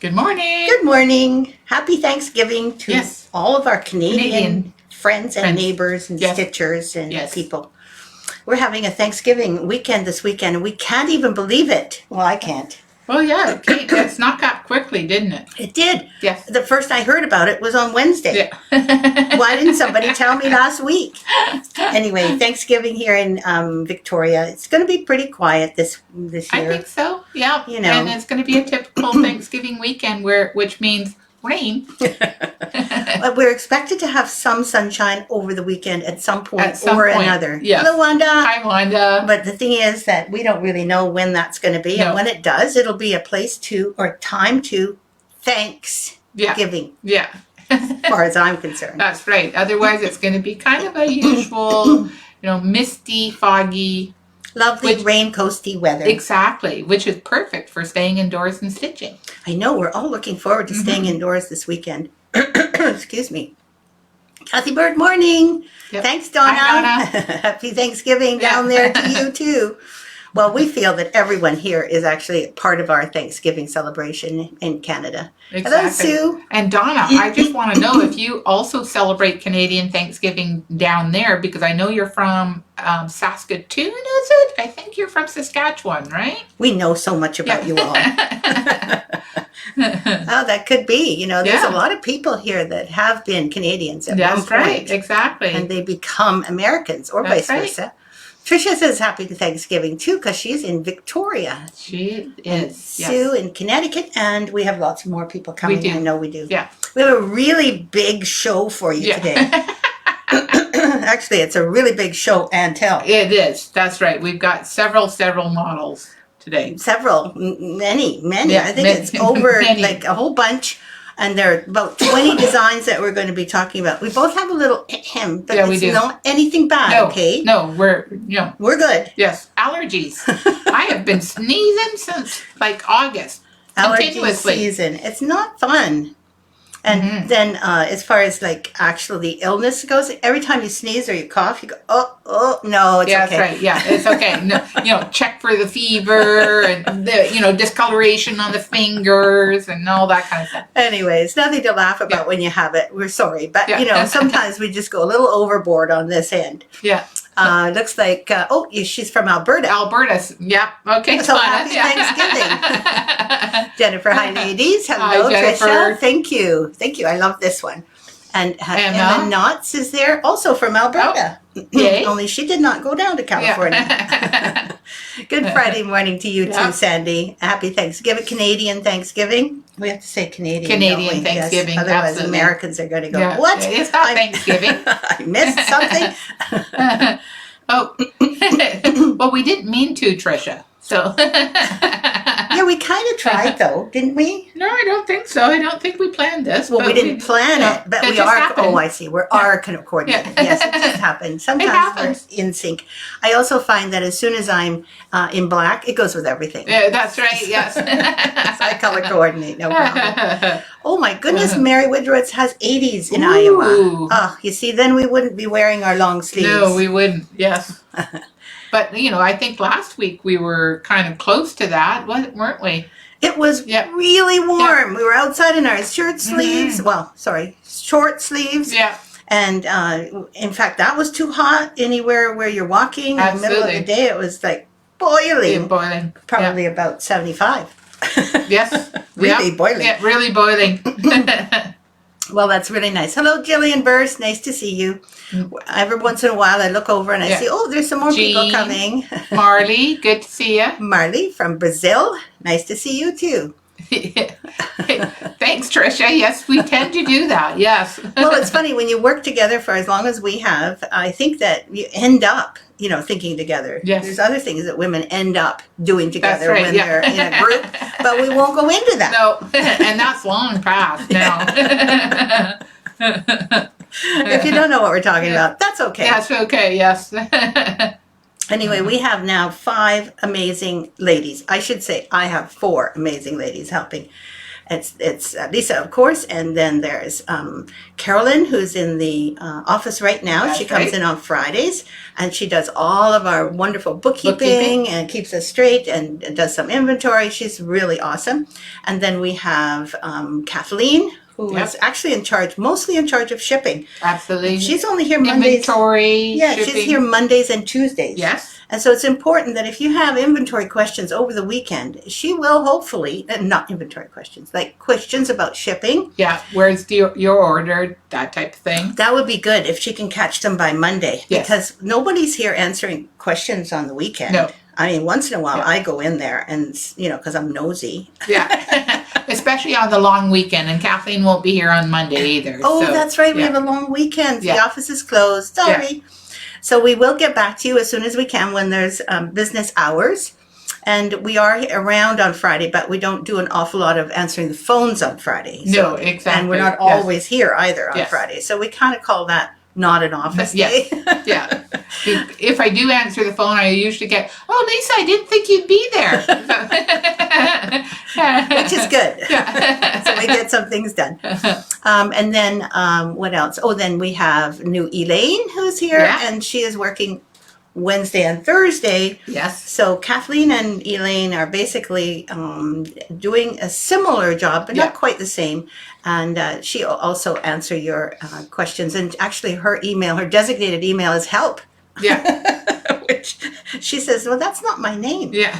Good morning. Good morning. Happy Thanksgiving to Yes. all of our Canadian friends and neighbors and Yes. stitchers and Yes. people. We're having a Thanksgiving weekend this weekend, and we can't even believe it. Well, I can't. Well, yeah, Kate, it snuck up quickly, didn't it? It did. Yes. The first I heard about it was on Wednesday. Yeah. Why didn't somebody tell me last week? Anyway, Thanksgiving here in Victoria, it's going to be pretty quiet this year. I think so. Yeah. You know. And it's going to be a typical Thanksgiving weekend which means rain. But we're expected to have some sunshine over the weekend at some point At some or point, another. yes. Hello, Wanda. Hi, Wanda. But the thing is that we don't really know when that's going to be. No. And when it does, it'll be a place to, or time to, Yeah. Thanksgiving, Yeah. as far as I'm concerned. That's right. Otherwise, it's going to be kind of a usual, misty, foggy. Lovely rain coasty weather. Exactly. Which is perfect for staying indoors and stitching. I know, we're all looking forward to staying indoors this weekend. Excuse me. Kathy Bird, morning. Yep. Thanks, Donna. Hi, Donna. Happy Thanksgiving Yeah. down there to you, too. Well, we feel that everyone here is actually part of our Thanksgiving celebration in Canada. Exactly. Hello, Sue. And Donna, I just want to know if you also celebrate Canadian Thanksgiving down there, because I know you're from Saskatoon, is it? I think you're from Saskatchewan, right? We know so much about you all. Oh, that could be. There's Yeah. a lot of people here that have been Canadians at That's one point. right, exactly. And they become Americans or That's vice right. versa. Tricia says happy Thanksgiving too because she's in Victoria. She is. Sue Yes. in Connecticut, and we have lots more people coming. We do. I know we do. Yeah. We have a really big show for you today. Actually, it's a really big show and tell. It is. That's right. We've got several models today. Many. Yeah, I think many. it's over Many. like a whole bunch. And there are about 20 designs that we're going to be talking about. We both have a little hem, but Yeah, we it's do. not anything bad, No, okay? no, we're We're good. yes, allergies. I have been sneezing since like August. Allergy Continuously. season. It's not fun. And then as far as like actually the illness goes, every time you sneeze or you cough, you go, oh, no, it's Yeah, okay. that's right. Yeah, it's okay. No, check for the fever and the discoloration on the fingers and all that kind of stuff. Anyways, nothing to laugh about when you have it. We're sorry. But, Yeah. sometimes we just go a little overboard on this end. Yeah. Looks like, she's from Alberta. Alberta. Yeah. Okay. So Donna. happy Thanksgiving. Jennifer, hi ladies. Hello, Hi, Jennifer. Tricia. Thank you. I love this one. And Emma Knotts is there, also from Alberta. Yay. Only she did not go down to California. Yeah. Good Friday morning to you Yeah. too, Sandy. Happy Thanksgiving, Canadian Thanksgiving. We have to say Canadian. Canadian don't we? Yes. Thanksgiving, Otherwise, absolutely. Americans are going to go, Yeah. what? It's not Thanksgiving. I missed something. Oh, well, we didn't mean to, Tricia. So. Yeah, we kind of tried though, didn't we? No, I don't think so. I don't think we planned this. Well, but we didn't plan it, but it we just are. happened. Oh, I see. We are kind of coordinated. Yeah. Yes, it just happened. Sometimes happens. we're in sync. I also find that as soon as I'm in black, it goes with everything. Yeah, that's right. Yes. So I color coordinate, no problem. Oh my goodness, Uh-huh. Mary Woodrowitz has 80s in Ooh. Iowa. Oh, you see, then we wouldn't be wearing our long sleeves. No, we wouldn't. Yes. But, I think last week we were kind of close to that, weren't we? It was Yep. really warm. We were outside in our shirt sleeves. Short sleeves. Yeah. And in fact, that was too hot anywhere where you're walking. In the middle of the Absolutely. day, it was like boiling. Boiling. Probably about 75. Yes. Really Yep. boiling. Yeah, really boiling. Well, that's really nice. Hello, Jillian Burst. Nice to see you. Every once in a while, I look over and I Yeah. see, there's some more people Jean. coming. Marley, good to see you. Marley from Brazil. Nice to see you, too. Thanks, Tricia. Yes, we tend to do that. Yes. Well, it's funny when you work together for as long as we have. I think that you end up, thinking together. Yes. There's other things that women end up doing together right, when yeah. they're in a group, but we won't go into that. No, and that's long past now. If you don't know what we're talking about, that's okay. That's okay. Yes. Anyway, we have now 5 amazing ladies. I should say I have 4 amazing ladies helping. It's Lisa, of course, and then there's Carolyn, who's in the office right now. That's she comes right. in on Fridays, and she does all of our wonderful bookkeeping and keeps us straight and does some inventory. She's really awesome. And then we have Kathleen, who is actually mostly in charge of shipping. Absolutely. She's only here Mondays. Inventory, Yeah, shipping. she's here Mondays and Tuesdays. Yes. And so it's important that if you have inventory questions over the weekend, she will hopefully, not inventory questions, like questions about shipping. Yeah, where's your order, that type of thing. That would be good if she can catch them by Monday. Yes. Because nobody's here answering questions on the weekend. No. I mean, once in a while Yeah. I go in there and, because I'm nosy. Yeah, especially on the long weekend, and Kathleen won't be here on Monday either. Oh, so, that's right. We yeah. have a long weekend. Yeah. The office is closed. Sorry. So we will get back to you as soon as we can when there's business hours. And we are around on Friday, but we don't do an awful lot of answering the phones on Friday. No, exactly. And we're not Yes. always here either on Yes. Friday. So we kind of call that not an office Yes. day. Yeah. If I do answer the phone, I usually get, "Oh, Lisa, I didn't think you'd be there," Which is good. Yeah. So we get some things done. And then what else? Oh, then we have new Elaine who's here, Yeah. and she is working Wednesday and Thursday. Yes. So Kathleen and Elaine are basically doing a similar job, but Yeah. not quite the same. And she also answer your questions. And actually, her designated email is help. Yeah. Which she says, well, that's not my name. Yeah.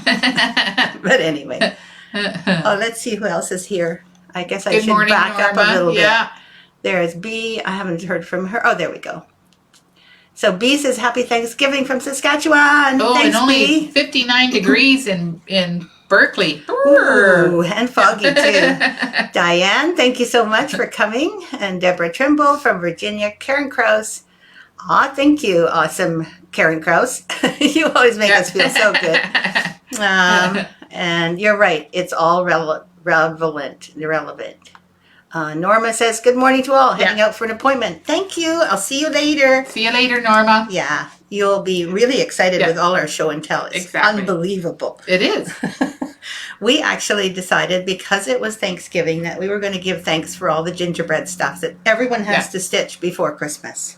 But anyway. Oh, let's see who else is here. I guess I Good should morning, back up Norma. a little bit. Yeah. There's B. I haven't heard from her. Oh, there we go. So B says, Happy Thanksgiving from Saskatchewan. Oh, Thanks, and only B. 59 degrees in Berkeley. Ooh, and foggy too. Diane, thank you so much for coming. And Deborah Trimble from Virginia. Karen Krause. Thank you, awesome Karen Krause. You always make us feel so good. And you're right. It's all relevant. Norma says, good morning to all. Heading out for an appointment. Thank you. I'll see you later. See you later, Norma. Yeah, you'll be really excited with all our show and tell. It's Exactly. unbelievable. It is. We actually decided, because it was Thanksgiving, that we were going to give thanks for all the gingerbread stuff that everyone has to stitch before Christmas.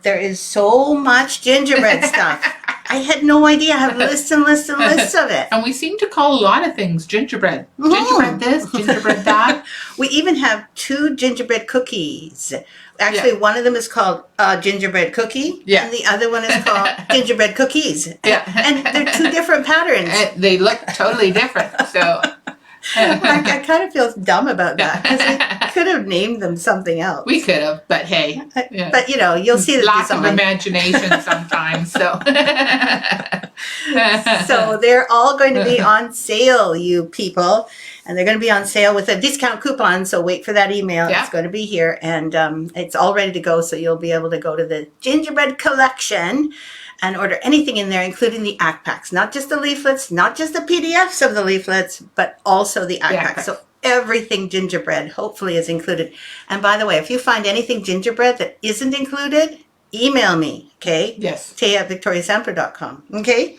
There is so much gingerbread stuff. I had no idea. I have lists and lists and lists of it. And we seem to call a lot of things gingerbread. Mhm. Gingerbread this, gingerbread that. We even have 2 gingerbread cookies. Actually, one of them is called gingerbread cookie, and the other one is called gingerbread cookies. Yeah. And they're 2 different patterns. And they look totally different. So I kind of feel dumb about that, because we could have named them something else. we could have, but hey. Yeah. But, you'll see the Lots design. of imagination sometimes. So So they're all going to be on sale, you people. And they're going to be on sale with a discount coupon. So wait for that email. Yeah. It's going to be here. And it's all ready to go. So you'll be able to go to the Gingerbread Collection and order anything in there, including the ACT packs. Not just the leaflets, not just the PDFs of the leaflets, but also the ACT packs. So everything gingerbread hopefully is included. And by the way, if you find anything gingerbread that isn't included, email me, okay? Yes. Thea at victoriasampler.com, okay?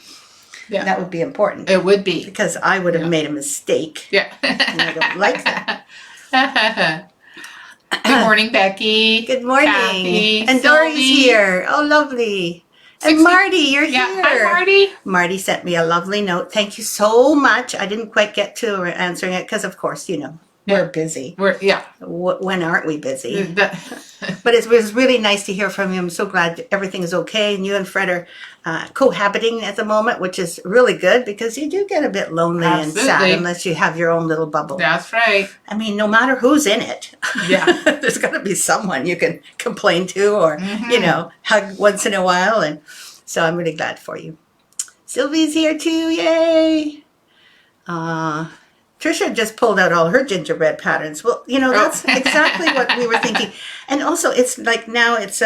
Yeah. That would be important. It would be. Because I would have made a mistake. Yeah. And I don't like that. Good morning, Becky. Good morning. Kathy, And Dory's Sylvie. here. Oh, lovely. And 60 Marty, you're Yeah. here. Hi, Marty. Marty sent me a lovely note. Thank you so much. I didn't quite get to answering it because, of course, we're busy. When aren't we busy? But it was really nice to hear from you. I'm so glad everything is okay. And you and Fred are cohabiting at the moment, which is really good, because you do get a bit lonely and sad Absolutely. unless you have your own little bubble. That's right. I mean, no matter who's in it, there's got to be someone you can complain to or, hug once in a while. And so I'm really glad for you. Sylvie's here too. Yay. Trisha just pulled out all her gingerbread patterns. Well, that's exactly what we were thinking. And also, it's like now it's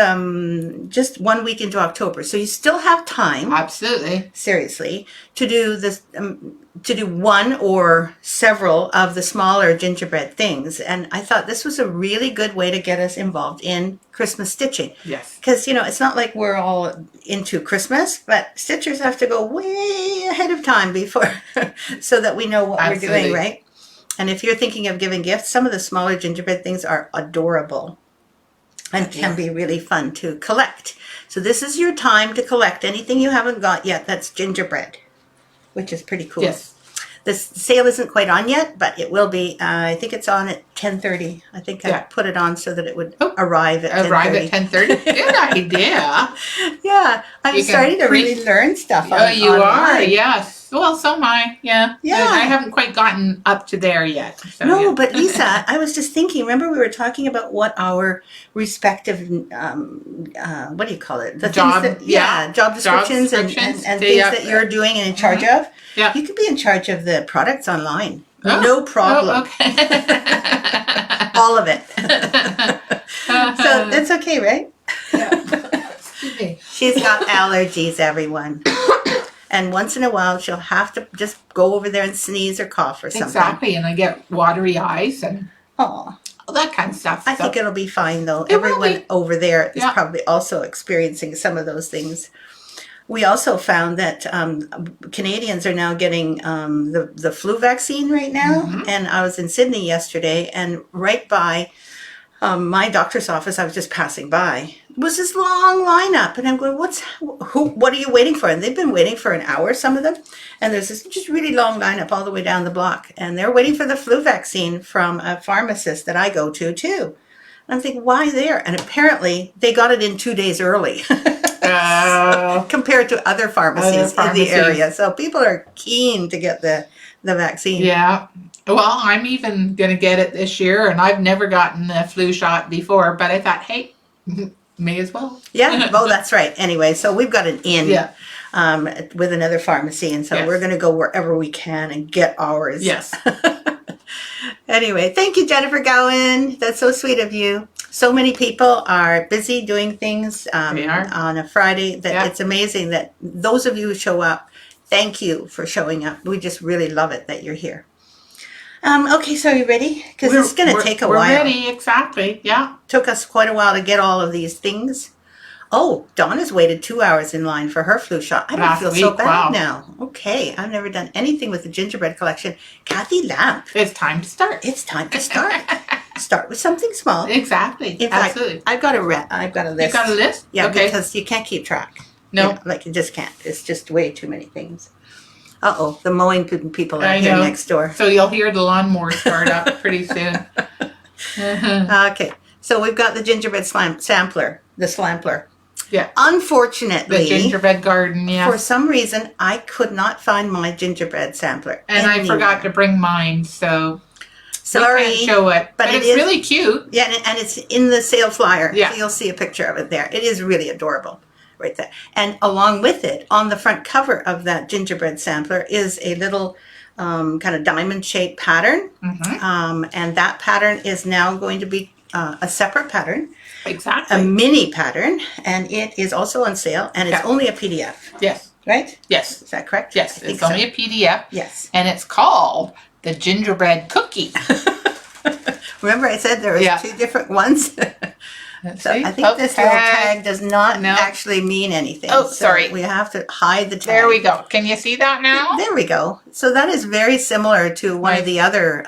just 1 week into October. So you still have time. Absolutely. Seriously, to do this, to do one or several of the smaller gingerbread things. And I thought this was a really good way to get us involved in Christmas stitching. Yes. Because, it's not like we're all into Christmas, but stitchers have to go way ahead of time before, so that we know what we're doing, right? And if you're thinking of giving gifts, some of the smaller gingerbread things are adorable and can be really fun to collect. So this is your time to collect anything you haven't got yet that's gingerbread, which is pretty cool. Yes. The sale isn't quite on yet, but it will be. I think it's on at 10:30. I think I put it on so that it would arrive at 10:30. Arrive at 10:30? Good idea. Yeah, I'm starting to really learn stuff you online. are, yes. Well, so am I, yeah. I haven't quite gotten up to there yet. So, no, but Lisa, I was just thinking, remember we were talking about what our respective, what do you call it? The job, things that, job descriptions and things that you're doing and in charge of. Yeah. You can be in charge of the products online. No problem. Oh, okay. All of it. So that's okay, right? Excuse me. She's got allergies, everyone. And once in a while, she'll have to just go over there and sneeze or cough or something. Exactly, and I get watery eyes and all that kind of stuff. I think it'll be fine, though. Everyone over there is probably also experiencing some of those things. We also found that Canadians are now getting the flu vaccine right now. Mm-hmm. And I was in Sydney yesterday, and right by my doctor's office, I was just passing by. It was this long lineup, and I'm going, what are you waiting for? And they've been waiting for an hour, some of them. And there's this just really long lineup all the way down the block. And they're waiting for the flu vaccine from a pharmacist that I go to, too. And I'm thinking, why there? And apparently, they got it in 2 days early. Compared to other pharmacies in the area. So people are keen to get the vaccine. Yeah. Well, I'm even going to get it this year, and I've never gotten the flu shot before, but I thought, hey, may as well. Yeah. Oh, that's right. Anyway, so we've got an in with another pharmacy, and so we're going to go wherever we can and get ours. Yes. Anyway, thank you, Jennifer Gowan. That's so sweet of you. So many people are busy doing things on a Friday that it's amazing that those of you who show up, thank you for showing up. We just really love it that you're here. Okay, so are you ready? Because it's going to take a while. We're ready, exactly, yeah. Took us quite a while to get all of these things. Oh, Donna's waited 2 hours in line for her flu shot. I don't feel so bad now. Okay, I've never done anything with the gingerbread collection. Kathy Lamp. It's time to start. It's time to start. Start with something small. Exactly. In fact, I've got a list. You've got a list? Yeah, because you can't keep track. No. You just can't. It's just way too many things. Uh-oh, the mowing people are here next door. So you'll hear the lawnmower start up pretty soon. Okay, so we've got the gingerbread sampler, the slampler. Yeah. Unfortunately, the gingerbread garden, for some reason, I could not find my gingerbread sampler. And I forgot to bring mine, so sorry. We can't show it. But it's really cute. Yeah, and it's in the sale flyer. Yeah. So you'll see a picture of it there. It is really adorable right there. And along with it, on the front cover of that gingerbread sampler is a little kind of diamond-shaped pattern. Mm-hmm. And that pattern is now going to be a separate pattern. Exactly. A mini pattern, and it is also on sale, and it's only a PDF. Yes. Right? Yes. Is that correct? Yes, it's only a PDF. Yes. And it's called the Gingerbread Cookie. Remember I said there was 2 different ones? So I think this little tag does not actually mean anything. Oh, sorry. So we have to hide the tag. There we go. Can you see that now? There we go. So that is very similar to one of the other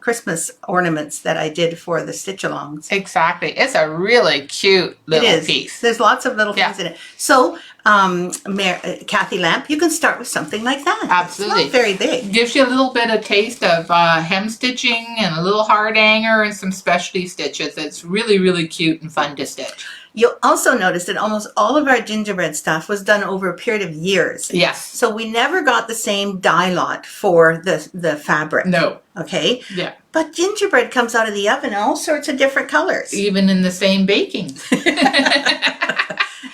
Christmas ornaments that I did for the stitch-alongs. Exactly. It's a really cute little piece. There's lots of little things in it. So, Kathy Lamp, you can start with something like that. Absolutely. It's not very big. Gives you a little bit of taste of hem stitching and a little hard hanger and some specialty stitches. It's really, really cute and fun to stitch. You'll also notice that almost all of our gingerbread stuff was done over a period of years. Yes. So we never got the same dye lot for the fabric. No. Okay? Yeah. But gingerbread comes out of the oven in all sorts of different colors. Even in the same baking.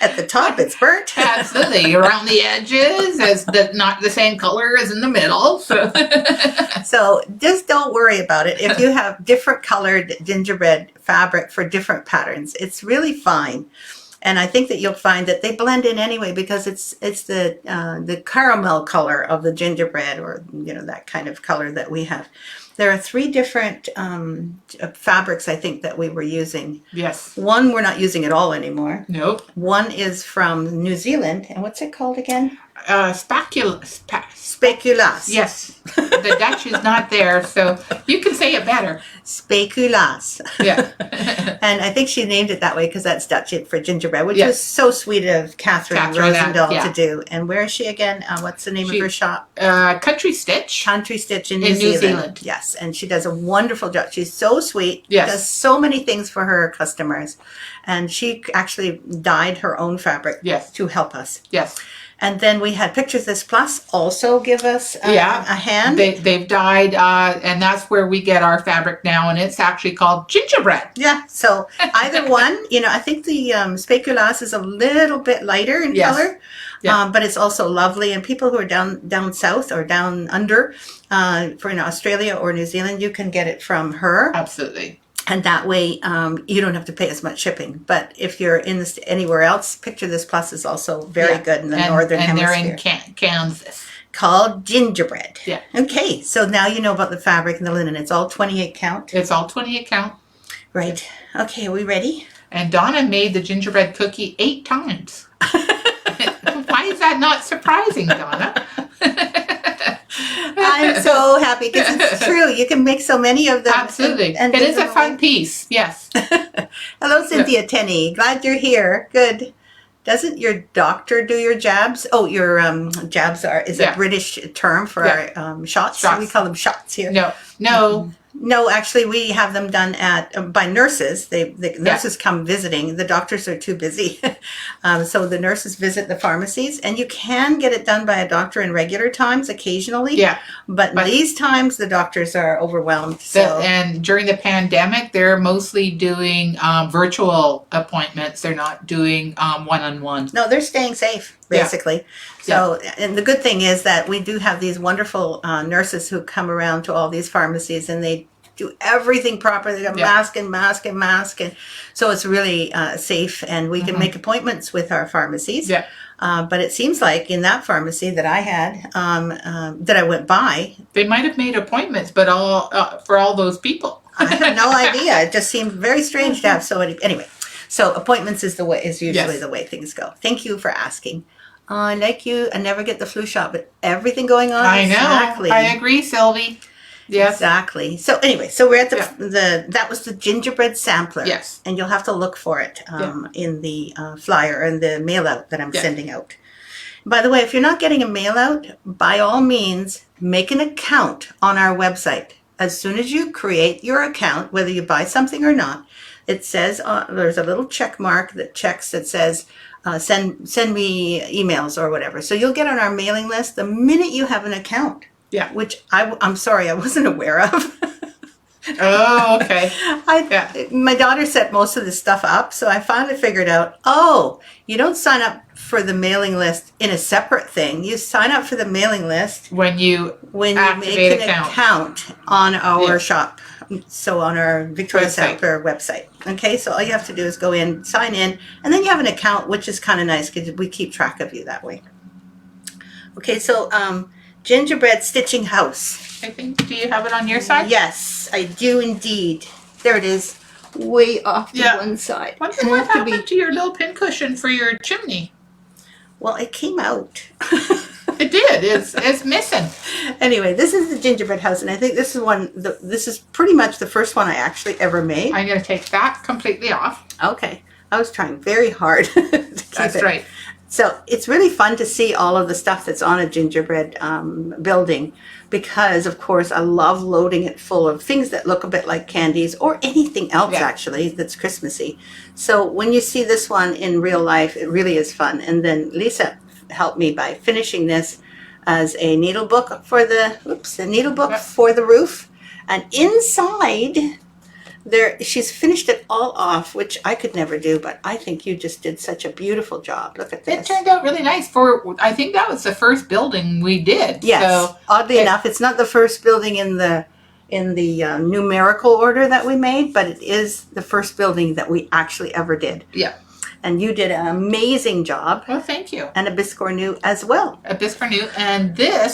At the top, it's burnt. Absolutely. Around the edges, not the same color as in the middle. So. So just don't worry about it. If you have different colored gingerbread fabric for different patterns, it's really fine. And I think that you'll find that they blend in anyway because it's the caramel color of the gingerbread, or that kind of color that we have. There are 3 different fabrics, I think, that we were using. Yes. One we're not using at all anymore. Nope. One is from New Zealand. And what's it called again? Speculas. Yes, the Dutch is not there, so you can say it better. Speculas. Yeah. And I think she named it that way because that's Dutch for gingerbread, which Yes. was so sweet of Catherine Rosendahl yeah. to do. And where is she again? What's the name of her shop? Country Stitch. Country Stitch in New Zealand. Yes, and she does a wonderful job. She's so sweet. Yes. Does so many things for her customers. And she actually dyed her own fabric Yes. to help us. Yes. And then we had Pictures This Plus also give us a hand. They've dyed, and that's where we get our fabric now, and it's actually called Gingerbread. Yeah, so either one, I think the Speculas is a little bit lighter in color, but it's also lovely. And people who are down south or down under, for in Australia or New Zealand, you can get it from her. Absolutely. And that way, you don't have to pay as much shipping. But if you're in anywhere else, Picture This Plus is also very good in the northern hemisphere. And they're in Kansas. Called Gingerbread. Yeah. Okay, so now you know about the fabric and the linen. It's all 28 count. It's all 28 count. Right. Okay, are we ready? And Donna made the gingerbread cookie 8 times. Why is that not surprising, Donna? I'm so happy because it's true. You can make so many of them. Absolutely. And it is a fun piece. Yes. Hello, Cynthia Tenney. Glad you're here. Good. Doesn't your doctor do your jabs? Oh, your jabs is a British term for our shots. We call them shots here. No. No, actually, we have them done by nurses. The nurses come visiting. The doctors are too busy. So the nurses visit the pharmacies, and you can get it done by a doctor in regular times occasionally. Yeah. But these times, the doctors are overwhelmed. And during the pandemic, they're mostly doing virtual appointments. They're not doing one-on-one. No, they're staying safe, basically. So, and the good thing is that we do have these wonderful nurses who come around to all these pharmacies, and they do everything properly. They got mask. And so it's really safe, and we can make appointments with our pharmacies. Yeah. But it seems like in that pharmacy that I had, that I went by, they might have made appointments, but for all those people. I have no idea. It just seemed very strange to have so many. Anyway, so appointments is usually the way things go. Thank you for asking. Like you, I never get the flu shot, but everything going on. I know. Exactly. I agree, Sylvie. Yes. Exactly. So anyway, so we're at that was the gingerbread sampler. Yes. And you'll have to look for it in the flyer and the mail out that I'm sending out. By the way, if you're not getting a mail out, by all means, make an account on our website. As soon as you create your account, whether you buy something or not, it says there's a little check mark that says send me emails or whatever. So you'll get on our mailing list the minute you have an account. Yeah. Which I'm sorry, I wasn't aware of. Oh, okay. My daughter set most of this stuff up, so I finally figured out, you don't sign up for the mailing list in a separate thing. You sign up for the mailing list when you make an account on our shop. So on our Victoria Sampler website. Okay, so all you have to do is go in, sign in, and then you have an account, which is kind of nice because we keep track of you that way. Okay, so Gingerbread Stitching House. I think, do you have it on your side? Yes, I do indeed. There it is, way off to one side. What happened to your little pincushion for your chimney? Well, it came out. It did. It's missing. Anyway, this is the gingerbread house, and I think this is this is pretty much the first one I actually ever made. I'm going to take that completely off. Okay. I was trying very hard to keep it. That's right. So it's really fun to see all of the stuff that's on a gingerbread building because, of course, I love loading it full of things that look a bit like candies or anything else, actually, that's Christmassy. So when you see this one in real life, it really is fun. And then Lisa helped me by finishing this as a needle book for the for the roof. And inside she's finished it all off, which I could never do, but I think you just did such a beautiful job. Look at this. It turned out really nice I think that was the first building we did. Yes. So oddly enough, it's not the first building in the numerical order that we made, but it is the first building that we actually ever did. Yeah. And you did an amazing job. Well, thank you. And a biscornu as well. A biscornu. And this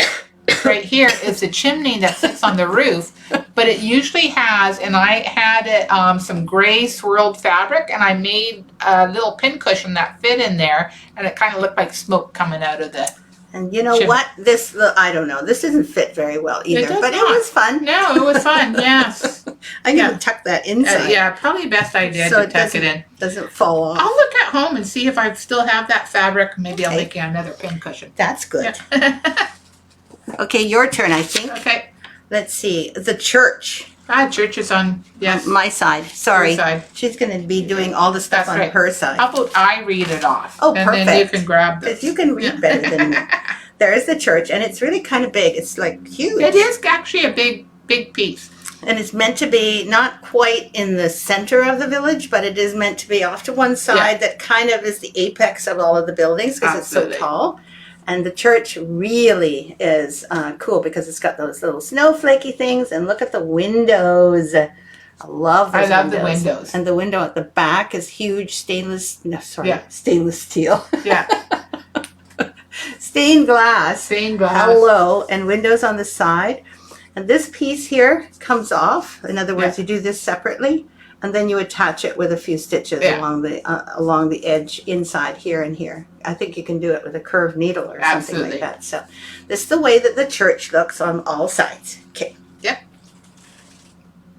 right here is the chimney that sits on the roof. But it usually has, and I had it, some gray swirled fabric, and I made a little pincushion that fit in there, and it kind of looked like smoke coming out of the And you know Sure. what? I don't know. This doesn't fit very well either, does but not. it was fun. No, it was fun. Yes. I'm Yeah. going to tuck that inside. Yeah, probably best idea So to it tuck it in. doesn't fall off. I'll look at home and see if I still have that fabric. Maybe I'll Okay. make you another pin cushion. That's good. Yeah. Okay, your turn, I think. Okay. Let's see. The church. Church is on, yes. My side. Sorry. Your side. She's going to be doing all the stuff That's on right. her side. How about I read it off? Oh, and then you perfect. can grab this. Because you can read better than me. There is the church, and it's really kind of big. It's like huge. It is actually a big piece. And it's meant to be not quite in the center of the village, but it is meant to be off to one side that kind of is the apex of all of the buildings because it's so Absolutely. tall. And the church really is cool because it's got those little snowflakey things. And look at the windows. I love those the windows. And the window at the back is huge stainless steel. Yeah. Stained glass. Stained glass. Hello. And windows on the side. And this piece here comes off. In other words, you do this separately. And then you attach it with a few stitches along the edge inside here and here. I think you can do it with a curved needle or something like that. So this is the way that the church looks on all sides. Okay. Yep.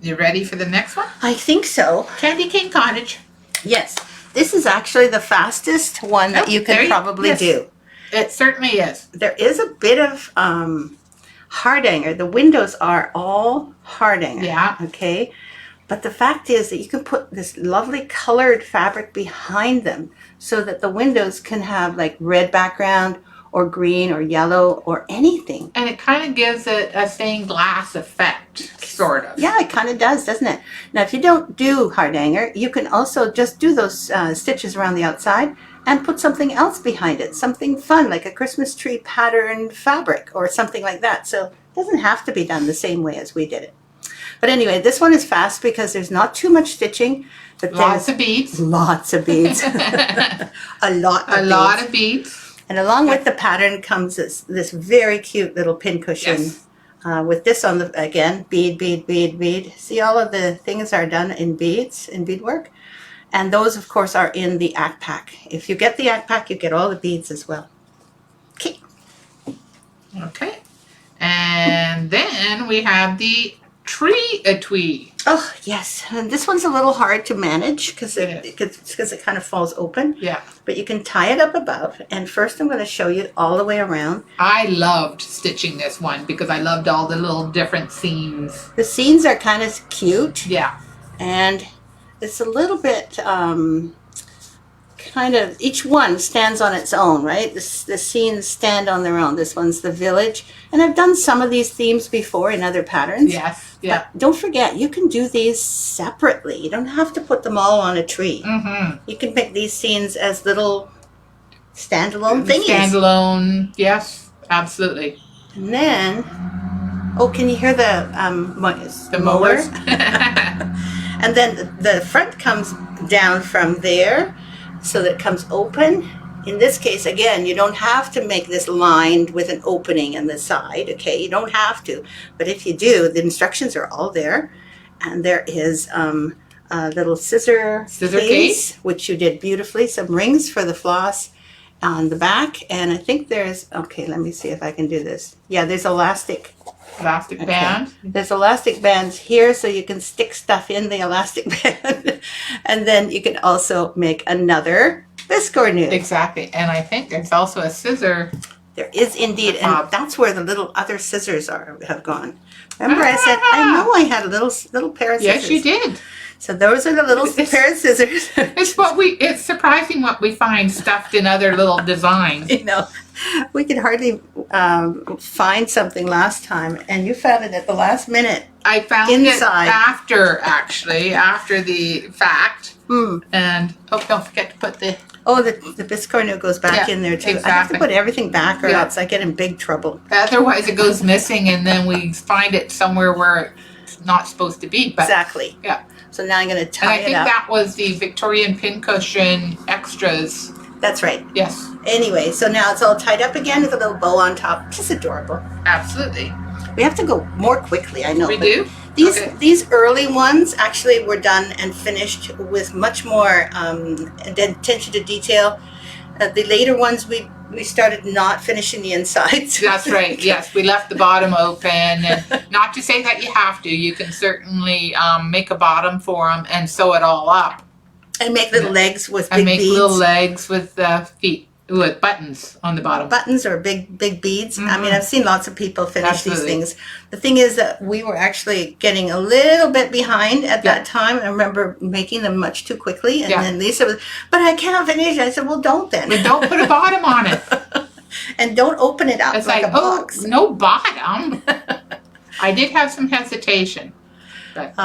You ready for the next one? I think so. Candy cane cottage. Yes. This is actually the fastest one that you can probably do. It certainly is. There is a bit of hardanger. The windows are all hardanger. Yeah. Okay. But the fact is that you can put this lovely colored fabric behind them so that the windows can have like red background or green or yellow or anything. And it kind of gives it a stained glass effect, sort of. Yeah, it kind of does, doesn't it? Now, if you don't do hardanger, you can also just do those stitches around the outside and put something else behind it, something fun like a Christmas tree pattern fabric or something like that. So it doesn't have to be done the same way as we did it. But anyway, this one is fast because there's not too much stitching. But Lots of beads. Lots of beads. A lot of beads. And along with the pattern comes this very cute little pincushion. Yes. With this on the, again, bead, bead, bead, bead. See, all of the things are done in beads, in beadwork. And those, of course, are in the act pack. If you get the act pack, you get all the beads as well. Okay. Okay. And then we have the tree etui. Oh, yes. And this one's a little hard to manage because it kind of falls open. Yeah. But you can tie it up above. And first I'm going to show you all the way around. I loved stitching this one because I loved all the little different seams. The seams are kind of cute. Yeah. And it's a little bit kind of, each one stands on its own, right? The scenes stand on their own. This one's the village. And I've done some of these themes before in other patterns. Yes. Yeah. But don't forget, you can do these separately. You don't have to put them all on a tree. Mm-hmm. You can make these scenes as little standalone thingies. Standalone. Yes. Absolutely. And then, oh, can you hear the mower? mowers. And then the front comes down from there, so that it comes open. In this case, again, you don't have to make this lined with an opening in the side, okay? You don't have to. But if you do, the instructions are all there. And there is a little scissor case, which you did beautifully. Some rings for the floss on the back. And I think there's, okay, let me see if I can do this. Yeah, there's elastic. Elastic band. There's elastic bands here so you can stick stuff in the elastic band. And then you can also make another biscornu. Exactly. And I think there's also a scissor. There is indeed. And that's where the little other scissors have gone. Remember I said, I know I had a little pair of scissors. Yes, you did. So those are the little pair of scissors. It's surprising what we find stuffed in other little designs. You know, we could hardly find something last time, and you found it at the last minute. I found inside. It after the fact. Mm. And don't forget to put the the biscornu goes back in there too. Exactly. I have to put everything back or else I get in big trouble. Otherwise it goes missing and then we find it somewhere where it's not supposed to be. But, Exactly. Yeah. So now I'm going to And tie I it think up. that was the Victorian pincushion extras. That's right. Yes. Anyway, so now it's all tied up again with a little bow on top. Just adorable. Absolutely. We have to go more quickly, I know. We but do? These early ones actually were done and finished with much more attention to detail. The later ones we we started not finishing the insides. That's right. Yes, we left the bottom open, and not to say that you have to. You can certainly make a bottom for them and sew it all up, And make little legs with and big make beads. little legs with feet with buttons on the bottom. Buttons or big beads. I mean, I've seen lots of people finish Absolutely. these things. The thing is that we were actually getting a little bit behind at that time. I remember making them much too quickly, and then Lisa was, but I can't finish. I said, well, don't then. But don't put a bottom on it. And don't open it up It's like like, a box. oh, no bottom. I did have some hesitation. But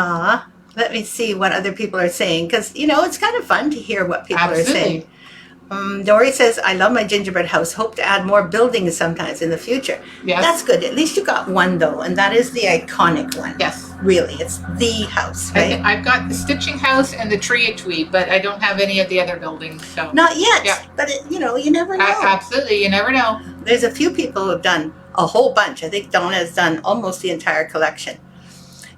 Let me see what other people are saying, because, you know, it's kind of fun to hear what people are saying. Dory says, I love my gingerbread house. Hope to add more buildings sometimes in the future. Yes. That's good. At least you got one, though, and that is the iconic one. Yes. Really, it's the house, right? I've got the stitching house and the tree tweed, but I don't have any of the other buildings. So Not yet, Yeah. but, you know, you never know. Absolutely, you never know. There's a few people who have done a whole bunch. I think Donna has done almost the entire collection.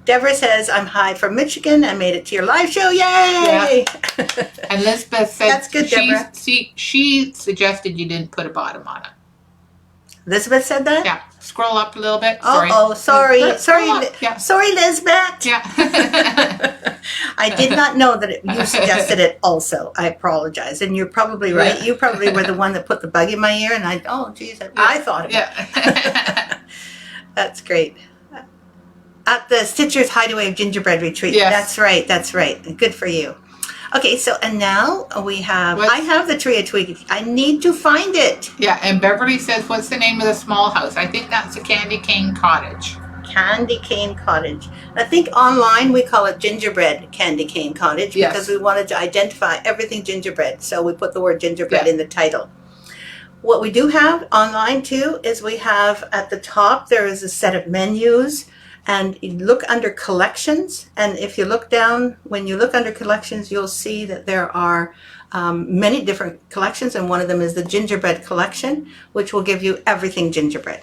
Deborah says, I'm hi from Michigan. I made it to your live show. Yay! And Elizabeth said That's good, Deborah. she suggested you didn't put a bottom on it. Elizabeth said that? Yeah, scroll up a little bit. Oh, sorry. Scroll up. Yeah. Sorry, Lisbeth. Yeah. I did not know that you suggested it also. I apologize. And you're probably right. Yeah. You probably were the one that put the bug in my ear, and I thought of it. Yeah. That's great. At the Stitcher's Hideaway of Gingerbread Retreat. Yes. That's right. Good for you. Okay, so, and now I have the tree of tweak. I need to find it. Yeah, and Beverly says, what's the name of the small house? I think that's the Candy Cane Cottage. Candy Cane Cottage. I think online we call it Gingerbread Candy Cane Cottage because we wanted to identify everything gingerbread. So we put the word gingerbread in the title. What we do have online too is we have at the top, there is a set of menus. And you look under collections, and if you look down, when you look under collections, you'll see that there are many different collections, and one of them is the gingerbread collection, which will give you everything gingerbread.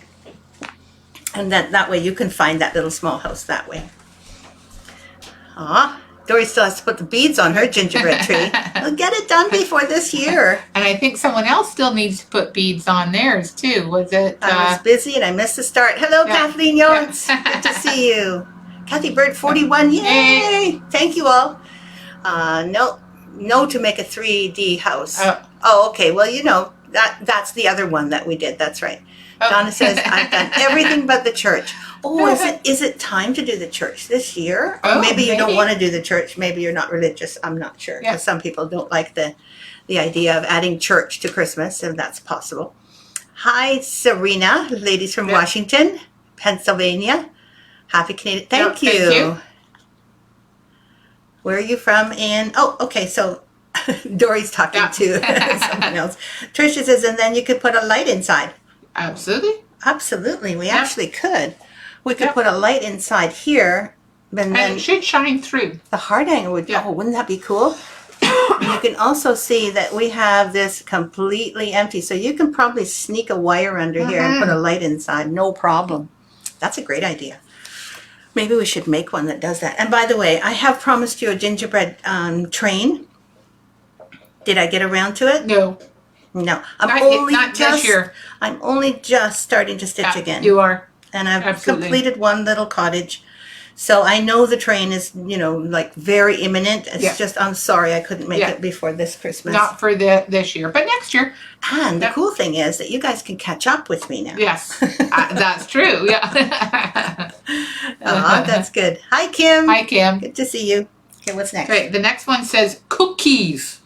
And that way you can find that little small house that way. Dory still has to put the beads on her gingerbread tree. We'll get it done before this year. And I think someone else still needs to put beads on theirs too. Was it? I was busy and I missed the start. Hello, Kathleen Yonts. Good to see you. Kathy Bird 41. Yay! Thank you all. No to make a 3D house. Okay. Well, you know, that's the other one that we did. That's right. Donna says, I've done everything but the church. Oh, is it time to do the church this year? Or maybe you don't want to do the church. Maybe you're not religious. I'm not sure. Because some people don't like the idea of adding church to Christmas, if that's possible. Hi, Serena, ladies from Washington, Pennsylvania. Happy Canadian. Thank you. Where are you from? Okay, so Dory's talking to someone else. Tricia says, and then you could put a light inside. Absolutely. Absolutely. We actually could. We could put a light inside here. And then it should shine through. The heart hanger would, wouldn't that be cool? You can also see that we have this completely empty. So you can probably sneak a wire under here and put a light inside. No problem. That's a great idea. Maybe we should make one that does that. And by the way, I have promised you a gingerbread train. Did I get around to it? No. No. I'm only just starting to stitch again. You are. And I've completed one little cottage. So I know the train is, like very imminent. It's just, I'm sorry I couldn't make it before this Christmas. Not for this year, but next year. And the cool thing is that you guys can catch up with me now. Yes, that's true. Yeah. That's good. Hi, Kim. Hi, Kim. Good to see you. Okay, what's next? Okay, the next one says cookies.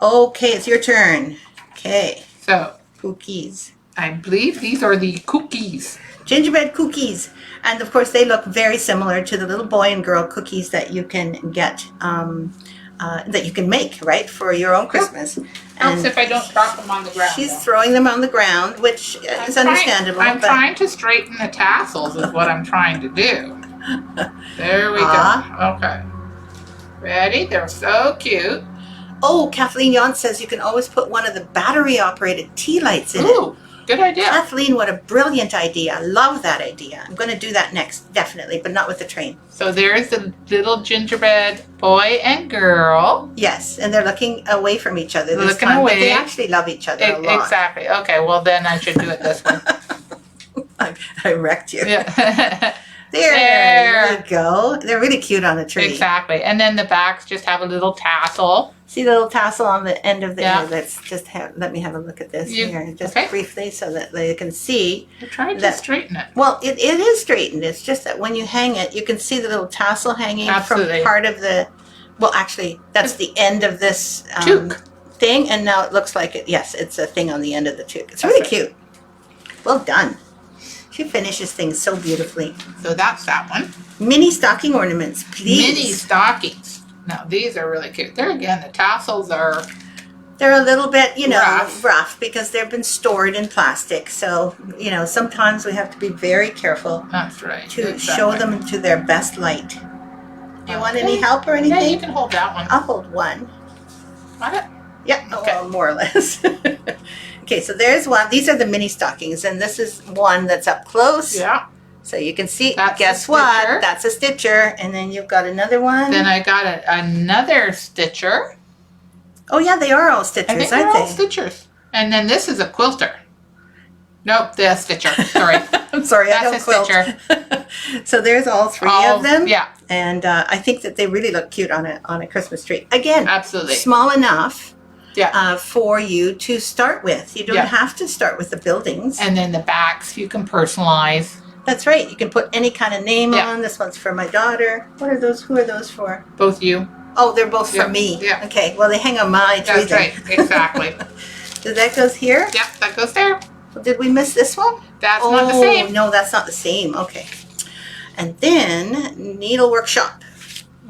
Okay, it's your turn. Okay. So, cookies. I believe these are the cookies. Gingerbread cookies. And of course, they look very similar to the little boy and girl cookies that you can get, that you can make, right, for your own Christmas. Helps if I don't drop them on the ground. She's throwing them on the ground, which is understandable. I'm trying to straighten the tassels is what I'm trying to do. There we go. Okay. Ready? They're so cute. Oh, Kathleen Yon says you can always put one of the battery-operated tea lights in it. Good idea. Kathleen, what a brilliant idea. I love that idea. I'm going to do that next, definitely, but not with the train. So there's the little gingerbread boy and girl. Yes, and they're looking away from each other this Looking time, away. but they actually love each other a lot. Exactly. Okay, well then I should do it this way. I wrecked you. Yeah. There you go. They're really cute on the tree. Exactly. And then the backs just have a little tassel. See the little tassel on the end of the Yeah. ear? Let's just let me have a look at this here, just okay. briefly, so that they can see. I tried to that- straighten it. Well, it is straightened. It's just that when you hang it, you can see the little tassel hanging Absolutely. from part of the. Well, actually, that's the end of this Toque. thing, and now it looks like it. Yes, it's a thing on the end of the toque. It's That's really right. cute. Well done. She finishes things so beautifully. So that's that one. Mini stocking ornaments, please. Mini stockings. Now these are really cute. There again, the tassels are They're a little bit, Rough. rough because they've been stored in plastic. So, sometimes we have to be very careful that's right. to exactly. show them to their best light. Do you want any Okay. help or Yeah, anything? you can hold that one. I'll hold one. Got it? Yeah, Okay. well, more or less. Okay, so there's one. These are the mini stockings, and this is one that's up close. Yeah. So you can see, That's guess a what? stitcher. That's a stitcher. And then you've got another one. Then I got another stitcher. Oh, yeah, they are all I stitchers, think they're aren't all they? stitchers. And then this is a quilter. Nope, the stitcher. Sorry. I'm sorry, I don't That's a quilt. stitcher. So there's all three All- of them. Yeah, And I think that they really look cute on a Christmas tree. Again, absolutely. small enough Yeah. for you to start with. You don't Yeah. have to start with the buildings. And then the backs you can personalize. That's right. You can put any kind of name Yeah. on. This one's for my daughter. What are those? Who are those for? Both you. Oh, they're both Yeah, for me. yeah. Okay. Well, they hang on my tree. That's right. Exactly. So that goes here. Yep, that goes there. Did we miss this one? That's not the same. No, that's not the same. Okay. And then needle workshop.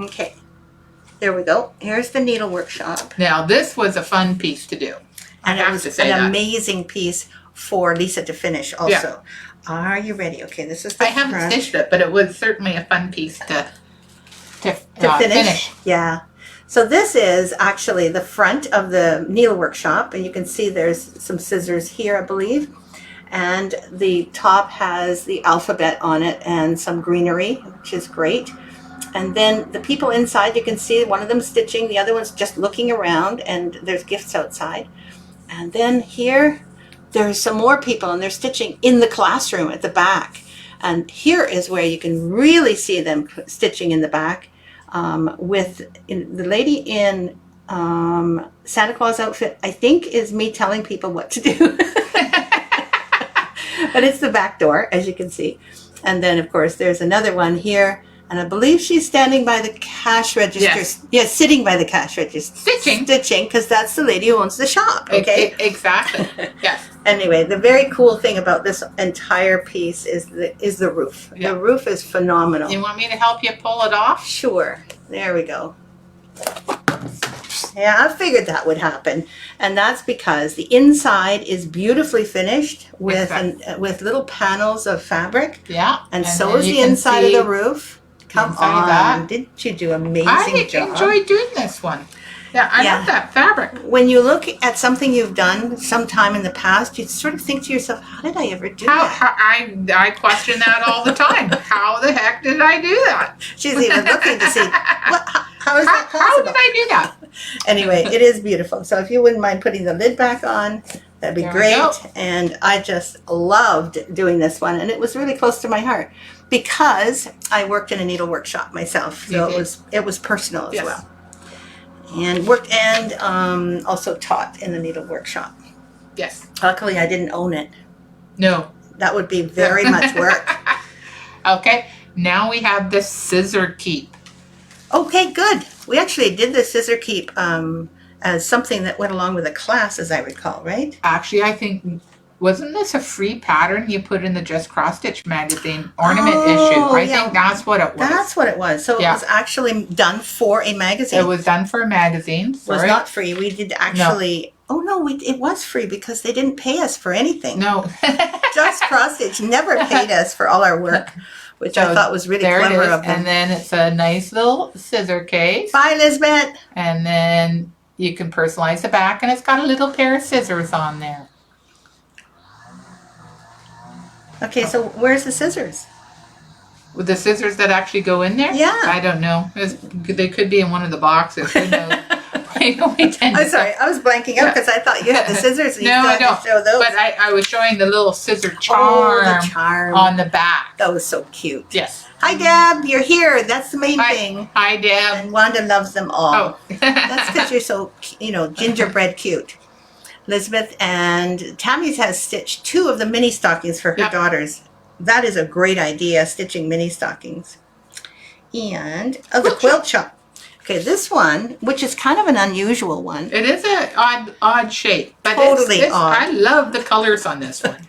Okay. There we go. Here's the needle workshop. Now this was a fun piece to do. And I it have was to say an that. amazing piece for Lisa to finish also. Are you ready? Okay, this is the I haven't front. stitched it, but it was certainly a fun piece to finish. Yeah. So this is actually the front of the needle workshop, and you can see there's some scissors here, I believe. And the top has the alphabet on it and some greenery, which is great. And then the people inside, you can see one of them stitching, the other one's just looking around, and there's gifts outside. And then here, there's some more people, and they're stitching in the classroom at the back. And here is where you can really see them stitching in the back with the lady in Santa Claus outfit, I think, is me telling people what to do. But it's the back door, as you can see. And then, of course, there's another one here. And I believe she's standing by the cash register. Yes. Yeah, sitting by the cash register. Stitching. Stitching, because that's the lady who owns the shop, okay? Exactly. Yes. Anyway, the very cool thing about this entire piece is the roof. Yeah. The roof is phenomenal. You want me to help you pull it off? Sure. There we go. Yeah, I figured that would happen. And that's because the inside is beautifully finished with with little panels of fabric. Yeah. And so then is you the can inside of see the roof. Come inside of on. that. Didn't you do an amazing I job? enjoyed doing this one. Yeah, I Yeah. love that fabric. When you look at something you've done sometime in the past, you sort of think to yourself, how did I ever do that? I question that all the time. How the heck did I do that? She's even looking to see, how is that How possible? did I do that? Anyway, it is beautiful. So if you wouldn't mind putting the lid back on, that'd be There we great. go. And I just loved doing this one. And it was really close to my heart because I worked in a needle workshop myself. So You did. it was personal as Yes. well. And worked and also taught in the needle workshop. Yes. Luckily, I didn't own it. No. That would be very much work. Okay. Now we have the scissor keep. Okay, good. We actually did the scissor keep as something that went along with a class, as I recall, right? Actually, I think, wasn't this a free pattern you put in the Just Cross Stitch magazine ornament issue? I yeah. think that's what it was. That's what it was. So Yeah. it was actually done for a magazine. It was done for a magazine. It was Sorry. not free. We did actually. Oh no, it was free because they didn't pay us for anything. No. Just Cross Stitch never paid us for all our work, which I So thought was really there it clever is. of them. And then it's a nice little scissor case. Bye, Lisbeth. And then you can personalize the back, and it's got a little pair of scissors on there. Okay, so where's the scissors? With the scissors that actually go in there? Yeah. I don't know. They could be in one of the boxes. Who knows? we tend I'm to sorry, I was blanking out because I thought you had the scissors. And No, you I still had don't. to show those. But I was showing the little scissor charm, Oh, the charm. on the back. That was so cute. Yes. Hi, Deb. You're here. That's the main thing. Hi, Deb. And Wanda loves them all. Oh. That's because you're so, gingerbread cute. Elizabeth and Tammy's has stitched 2 of the mini stockings for her Yep. daughters. That is a great idea, stitching mini stockings. And the quilt shop. Okay, this one, which is kind of an unusual one. It is an odd shape. But Totally odd. I love the colors on this one.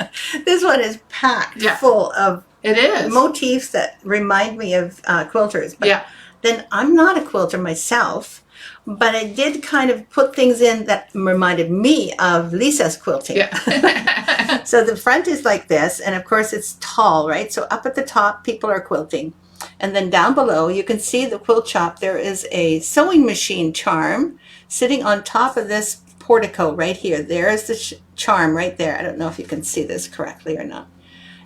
This one is packed Yeah. full of It is. motifs that remind me of quilters. But Yeah. then I'm not a quilter myself, but I did kind of put things in that reminded me of Lisa's quilting. Yeah. So the front is like this, and of course it's tall, right? So up at the top, people are quilting. And then down below, you can see the quilt shop. There is a sewing machine charm sitting on top of this portico right here. There's the charm right there. I don't know if you can see this correctly or not.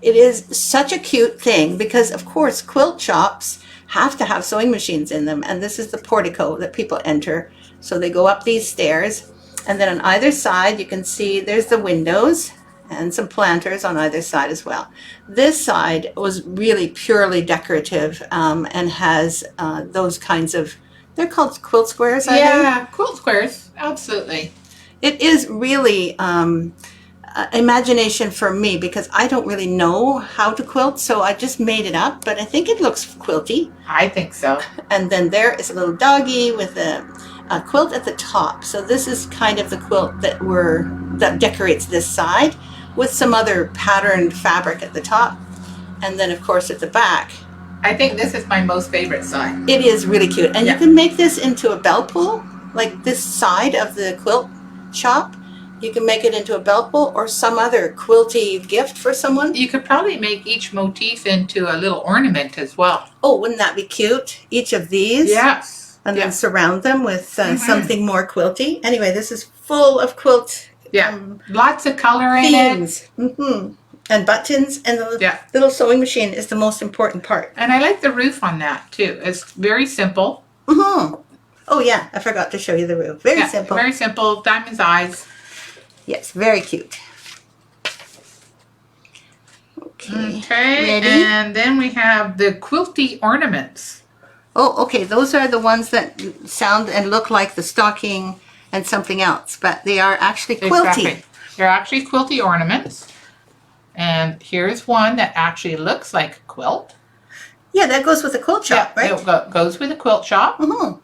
It is such a cute thing because, of course, quilt shops have to have sewing machines in them. And this is the portico that people enter. So they go up these stairs. And then on either side, you can see there's the windows and some planters on either side as well. This side was really purely decorative and has those kinds of, they're called quilt squares, I think. Yeah, quilt squares. Absolutely. It is really imagination for me because I don't really know how to quilt, so I just made it up, but I think it looks quilty. I think so. And then there is a little doggy with a quilt at the top. So this is kind of the quilt that decorates this side with some other patterned fabric at the top. And then of course at the back. I think this is my most favorite side. It is really cute. And Yeah. you can make this into a belt pull, like this side of the quilt shop. You can make it into a belt pull or some other quilty gift for someone. You could probably make each motif into a little ornament as well. Oh, wouldn't that be cute? Each of these. Yes. And then Yeah. surround them with something more quilty. Anyway, this is full of quilt Yeah. Lots of color in it. themes. And buttons. And the Yeah. little sewing machine is the most important part. And I like the roof on that too. It's very simple. Oh, yeah. I forgot to show you the roof. Very simple. Very simple. Diamond's eyes. Yes, very cute. Okay. Okay. Ready? And then we have the quilty ornaments. Oh, okay. Those are the ones that sound and look like the stocking and something else, but they are actually quilty. Exactly. They're actually quilty ornaments. And here's one that actually looks like a quilt. Yeah, that goes with the quilt shop, right? It goes with a quilt shop. Mm-hmm.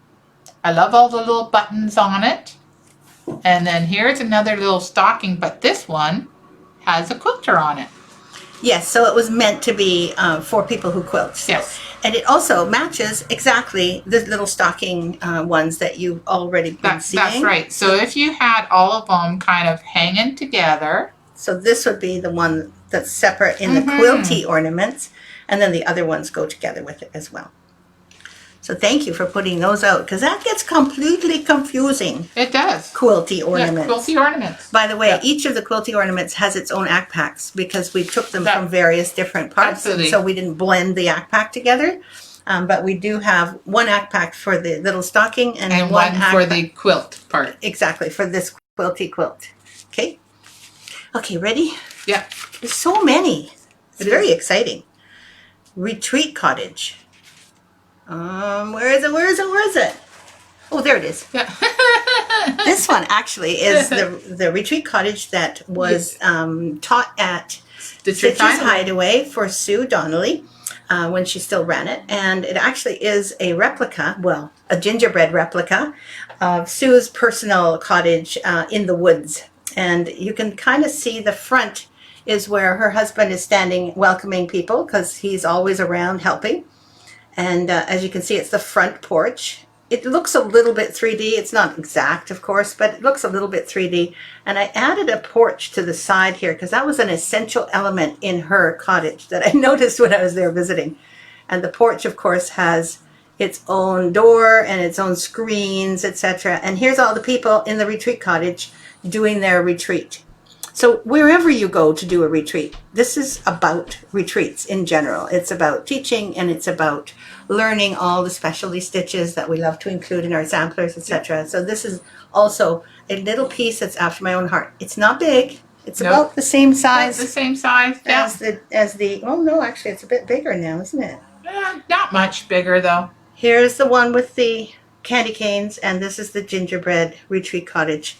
I love all the little buttons on it. And then here's another little stocking, but this one has a quilter on it. Yes, so it was meant to be for people who quilt. Yes. And it also matches exactly the little stocking ones that you've already been seeing. That's right. So if you had all of them kind of hanging together. So this would be the one that's separate in the quilty ornaments, and then the other ones go together with it as well. So thank you for putting those out, because that gets completely confusing. It does. Quilty ornaments. Yeah, quilty ornaments. By the way, Yeah. each of the quilty ornaments has its own act packs because we took them from various different parts. Absolutely. So we didn't blend the act pack together. But we do have one act pack for the little stocking and one act for pack. the quilt part. Exactly, for this quilty quilt. Okay? Okay, ready? Yeah. There's so many. It's It very is. exciting. Retreat cottage. Where is it? Where is it? Where is it? Oh, there it is. Yeah. This one actually is the retreat cottage that was taught at Stitch's Hideaway for Sue Donnelly when she still ran it. And it actually is a replica, well, a gingerbread replica of Sue's personal cottage in the woods. And you can kind of see the front is where her husband is standing welcoming people because he's always around helping. And as you can see, it's the front porch. It looks a little bit 3D. It's not exact, of course, but it looks a little bit 3D. And I added a porch to the side here because that was an essential element in her cottage that I noticed when I was there visiting. And the porch, of course, has its own door and its own screens, etc. And here's all the people in the retreat cottage doing their retreat. So wherever you go to do a retreat, this is about retreats in general. It's about teaching, and it's about learning all the specialty stitches that we love to include in our samplers, etc. So this is also a little piece that's after my own heart. It's not big. It's Nope. about the same That's size the same size. Yeah. as the oh no, actually it's a bit bigger now, isn't it? Not much bigger though. Here's the one with the candy canes, and this is the gingerbread retreat cottage.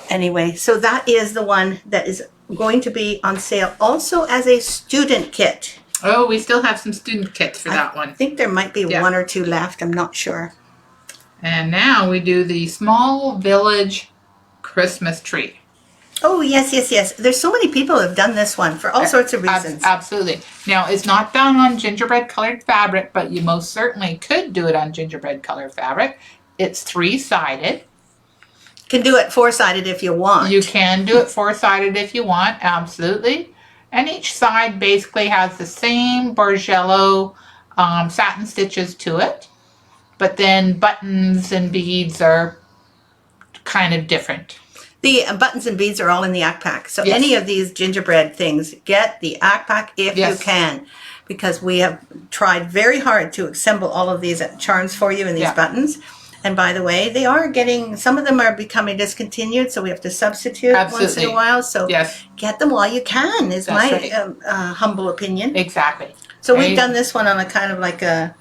Anyway, so that is the one that is going to be on sale also as a student kit. Oh, we still have some student kits for that I one. think there might be Yeah. one or two left. I'm not sure. And now we do the small village Christmas tree. Oh, yes, yes, yes. There's so many people who have done this one for all sorts of reasons. Absolutely. Now, it's not done on gingerbread colored fabric, but you most certainly could do it on gingerbread colored fabric. It's 3-sided. Can do it 4-sided if you want. You can do it 4-sided if you want, absolutely. And each side basically has the same Bargello satin stitches to it. But then buttons and beads are kind of different. The buttons and beads are all in the act pack. So Yes. any of these gingerbread things, get the act pack if Yes. you can. Because we have tried very hard to assemble all of these charms for you in these Yeah. buttons. And by the way, they are getting, some of them are becoming discontinued, so we have to substitute once in Absolutely. a while. So Yes, get them while you can, is That's my right. humble opinion. exactly. So we've Right. done this one on a kind of like a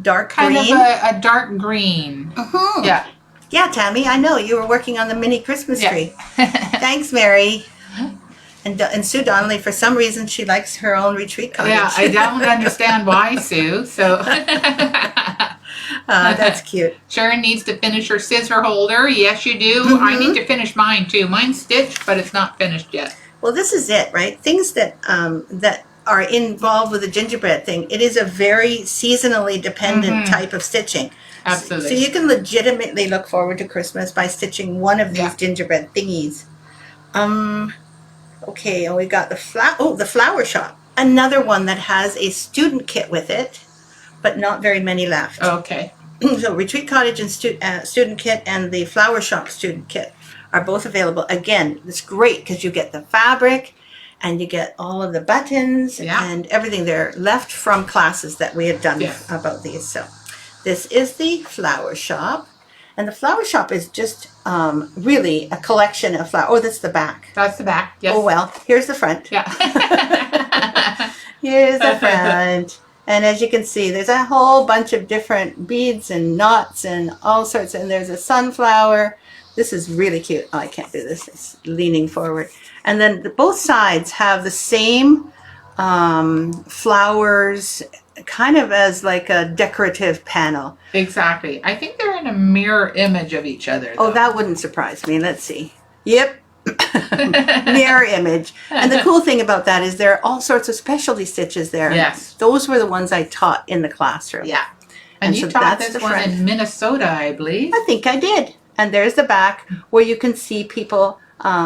dark Kind green. of a dark green. Mhm. Yeah. Yeah, Tammy, I know. You were working on the mini Christmas Yeah. tree. Thanks, Mary. And Sue Donnelly, for some reason, she likes her own retreat cottage. Yeah, I don't understand why, Sue. So That's cute. Sharon needs to finish her scissor holder. Yes, you do. Mm-hmm. I need to finish mine too. Mine's stitched, but it's not finished yet. Well, this is it, right? Things that that are involved with the gingerbread thing. It is a very seasonally dependent type of stitching. Absolutely. So you can legitimately look forward to Christmas by stitching one of these Yeah. gingerbread thingies. Okay, and we got the flower shop. Another one that has a student kit with it, but not very many left. Okay. So retreat cottage and student kit and the flower shop student kit are both available. Again, it's great because you get the fabric and you get all of the buttons Yeah. and everything there left from classes that we had done Yes. about these. So this is the flower shop. And the flower shop is just really a collection of flowers. Oh, that's the back. That's the back. Yes. Oh, well, here's the front. Yeah. Here's the front. And as you can see, there's a whole bunch of different beads and knots and all sorts. And there's a sunflower. This is really cute. Oh, I can't do this. It's leaning forward. And then both sides have the same flowers, kind of as like a decorative panel. Exactly. I think they're in a mirror image of each other. Oh, though. that wouldn't surprise me. Let's see. Yep. Mirror image. And the cool thing about that is there are all sorts of specialty stitches there. Yes. Those were the ones I taught in the classroom. Yeah. And you so taught that's this the one front. in Minnesota, I believe. I think I did. And there's the back where you can see people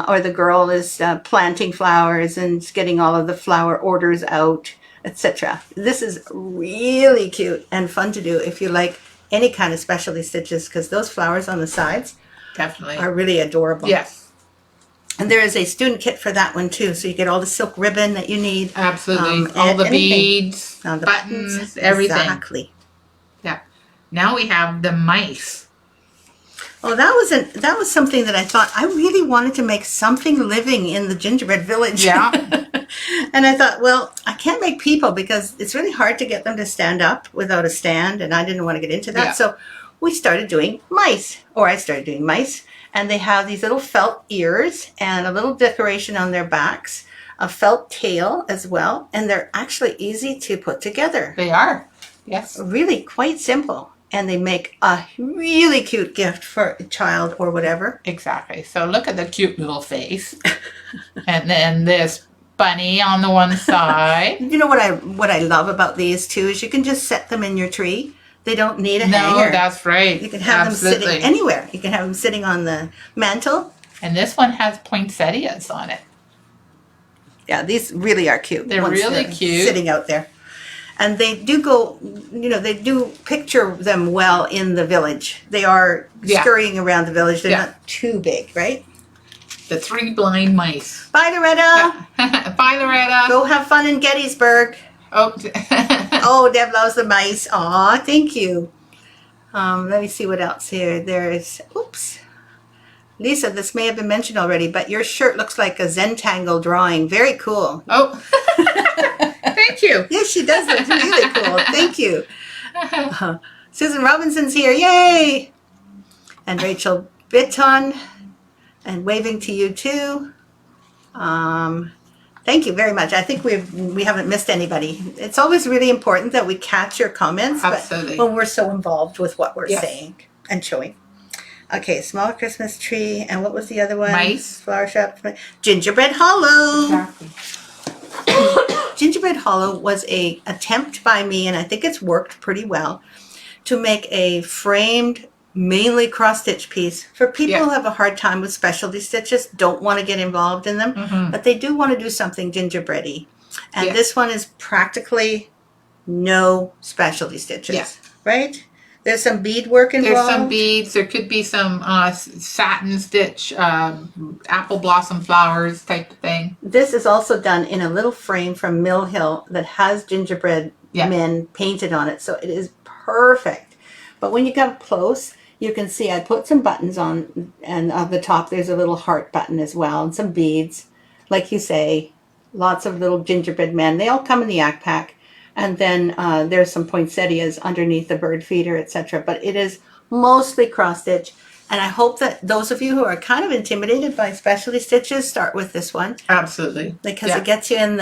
or the girl is planting flowers and getting all of the flower orders out, etc. This is really cute and fun to do if you like any kind of specialty stitches, because those flowers on the sides Definitely. are really adorable. Yes. And there is a student kit for that one too, so you get all the silk ribbon that you need. Absolutely. All the anything. beads, Now the buttons, everything. Exactly. Yeah. Now we have the mice. Oh, that was something that I thought I really wanted to make something living in the gingerbread village. Yeah. And I thought, well, I can't make people because it's really hard to get them to stand up without a stand, and I didn't want to get into that. Yeah. So we started doing mice, or I started doing mice, and they have these little felt ears and a little decoration on their backs, a felt tail as well, and they're actually easy to put together. They are. Yes. Really quite simple. And they make a really cute gift for a child or whatever. Exactly. So look at the cute little face. And then this bunny on the one side. You know what I love about these too is you can just set them in your tree. They don't need a No, hanger. that's right. You can have Absolutely. them sitting anywhere. You can have them sitting on the mantle. And this one has poinsettias on it. Yeah, these really are cute. They're once really they're cute. Sitting out there. And they do go, they do picture them well in the village. They are Yeah. scurrying around the village. They're Yeah. not too big, right? The 3 blind mice. Bye, Loretta. Bye, Loretta. Go have fun in Gettysburg. Oh, Oh, Deb loves the mice. Aw, thank you. Let me see what else here. There's, oops. Lisa, this may have been mentioned already, but your shirt looks like a Zentangle drawing. Very cool. oh. Thank you. Yes, she does look really cool. Thank you. Susan Robinson's here. Yay! And Rachel Bitton. And waving to you too. Thank you very much. I think we haven't missed anybody. It's always really important that we catch your comments. Absolutely. But when we're so involved with what we're Yes. saying and showing. Okay, small Christmas tree. And what was the other one? Mice. Flower shop. Gingerbread Hollow. Exactly. Gingerbread Hollow was a attempt by me, and I think it's worked pretty well, to make a framed, mainly cross-stitch piece for people Yeah. who have a hard time with specialty stitches, don't want to get involved in them, but they do want to do something gingerbready. And Yeah. this one is practically no specialty stitches, Yeah. right? There's some beadwork involved. There's some beads. There could be some satin stitch, apple blossom flowers type of thing. This is also done in a little frame from Mill Hill that has gingerbread Yeah. men painted on it, so it is perfect. But when you come close, you can see I put some buttons on, and on the top there's a little heart button as well, and some beads. Like you say, lots of little gingerbread men. They all come in the yak pack. And then there's some poinsettias underneath the bird feeder, etc. But it is mostly cross-stitch. And I hope that those of you who are kind of intimidated by specialty stitches start with this one. Absolutely. Because Yeah. it gets you in